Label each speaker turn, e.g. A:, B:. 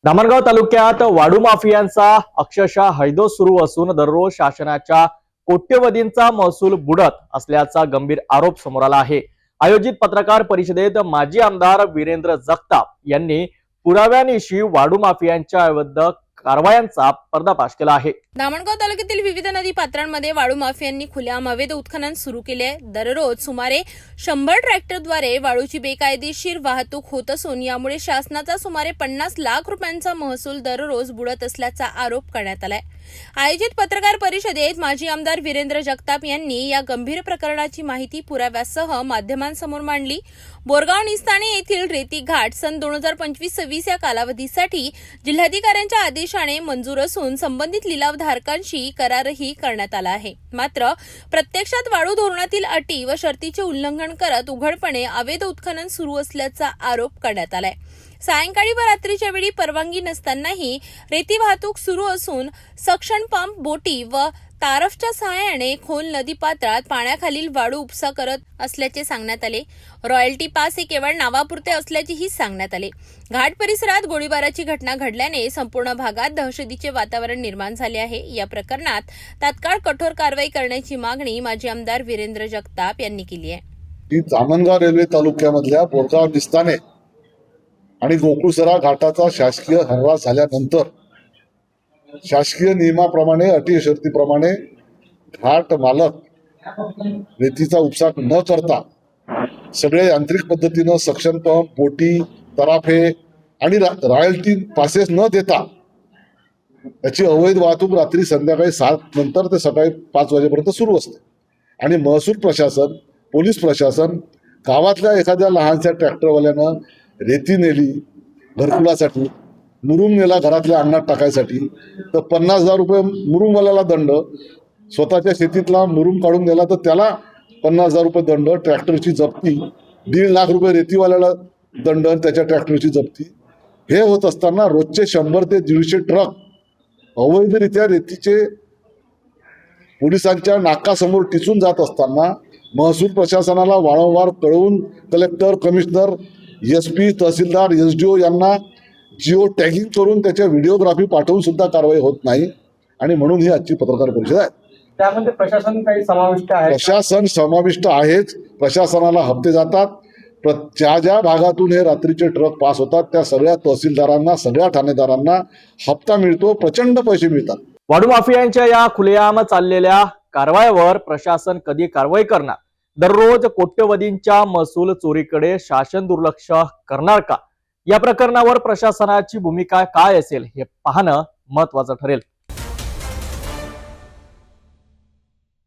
A: धामणगाव तालुक्यात वाळू माफियांचा अक्षरशः हैदोस सुरू असून दररोज शासनाच्या कोट्यवधींचा महसूल बुडत असल्याचा गंभीर आरोप समोर आला आहे। आयोजित पत्रकार परिषदेत माजी आमदार वीरेंद्र जगताप यांनी पुराव्यानिशी वाळू माफियांच्या विरुद्ध कारवायांचा पर्दाफाश केला आहे।
B: धामणगाव तालुक्यातील विविध नदी पात्रांमध्ये वाळू माफियांनी खुलेआम अवैध उत्खनन सुरू केले आहे। दररोज सुमारे 100 ट्रॅक्टरद्वारे वाळूची बेकायदेशीर वाहतूक होत असून यामुळे शासनाचा सुमारे 50 लाख रुपयांचा महसूल दररोज बुडत असल्याचा आरोप करण्यात आलाय। आयोजित पत्रकार परिषदेत माजी आमदार वीरेंद्र जगताप यांनी या गंभीर प्रकरणाची माहिती पुराव्यासह माध्यमांसमोर मांडली। बोरगाव निस्ताने येथील रेती घाट सन 2025-26 या कालावधीसाठी जिल्हाधिकाऱ्यांच्या आदेशाने मंजूर असून संबंधित लिलावधारकांशी करारही करण्यात आला आहे। मात्र प्रत्यक्षात वाळू धोरणातील अटी व शर्तीचे उल्लंघन करत उघडपणे अवैध उत्खनन सुरू असल्याचा आरोप करण्यात आलाय। सायंकाळी व रात्रीच्या वेळी परवानगी नसतानाही रेती वाहतूक सुरू असून सक्शन पंप, बोटी व तारफच्या सहाय्याने खोल नदी पात्रात पाण्याखालील वाळू उपसा करत असल्याचे सांगण्यात आले। रॉयल्टी पास हे केवळ नावापुरते असल्याचेही सांगण्यात आले। घाट परिसरात गोळीबाराची घटना घडल्याने संपूर्ण भागात दहशतीचे वातावरण निर्माण झाले आहे। या प्रकरणात तात्काळ कठोर कारवाई करण्याची मागणी माजी आमदार वीरेंद्र जगताप यांनी केली आहे।
C: धामणगाव रेल्वे तालुक्यामधल्या बोरगाव निस्ताने आणि गोकुळसरा घाटाचा शासकीय हर्रास झाल्यानंतर शासकीय नियमाप्रमाणे अटी शर्तीप्रमाणे घाट मालक रेतीचा उपसा न करता सगळे यांत्रिक पद्धतीनं सक्शन पंप, बोटी, तराफे आणि रॉयल्टी पासेस न देता याची अवैध वाहतूक रात्री संध्याकाळी 7 नंतर ते सकाळी 5 वाजेपर्यंत सुरू असते। आणि महसूल प्रशासन, पोलीस प्रशासन गावातल्या एखाद्या लहानशा ट्रॅक्टरवाल्यानं रेती नेली घरकुलासाठी, मुरुम नेला घरातल्या अन्नात टाकायसाठी, तर 50,000 रुपये मुरुमवाल्याला दंड, स्वतःच्या शेतीतला मुरुम काढून नेला तर त्याला 50,000 रुपये दंड, ट्रॅक्टरची जप्ती, 1.5 लाख रुपये रेतीवाल्याला दंड, त्याच्या ट्रॅक्टरची जप्ती। हे होत असताना रोजचे 100 ते 150 ट्रक अवैधरित्या रेतीचे पोलिसांच्या नाकासमोर टिचून जात असताना महसूल प्रशासनाला वारंवार कळवून कलेक्टर, कमिशनर, SP, तहसीलदार, SDO यांना जिओ टॅगिंग करून त्याच्या व्हिडिओग्राफी पाठवून सुद्धा कारवाई होत नाही। आणि म्हणून ही आजची पत्रकार परिषद आहे।
A: त्यामध्ये प्रशासन काही समाविष्ट आहे?
C: प्रशासन समाविष्ट आहेच। प्रशासनाला हप्ते जातात। ज्या भागातून हे रात्रीचे ट्रक पास होतात त्या सगळ्या तहसीलदारांना, सगळ्या ठाणेदारांना हप्ता मिळतो, प्रचंड पैसे मिळतात।
A: वाळू माफियांच्या या खुलेआम चाललेल्या कारवायावर प्रशासन कधी कारवाई करणार? दररोज कोट्यवधींच्या महसूल चोरीकडे शासन दुर्लक्ष करणार का? या प्रकरणावर प्रशासनाची भूमिका काय असेल हे पाहणं महत्त्वाचं ठरेल।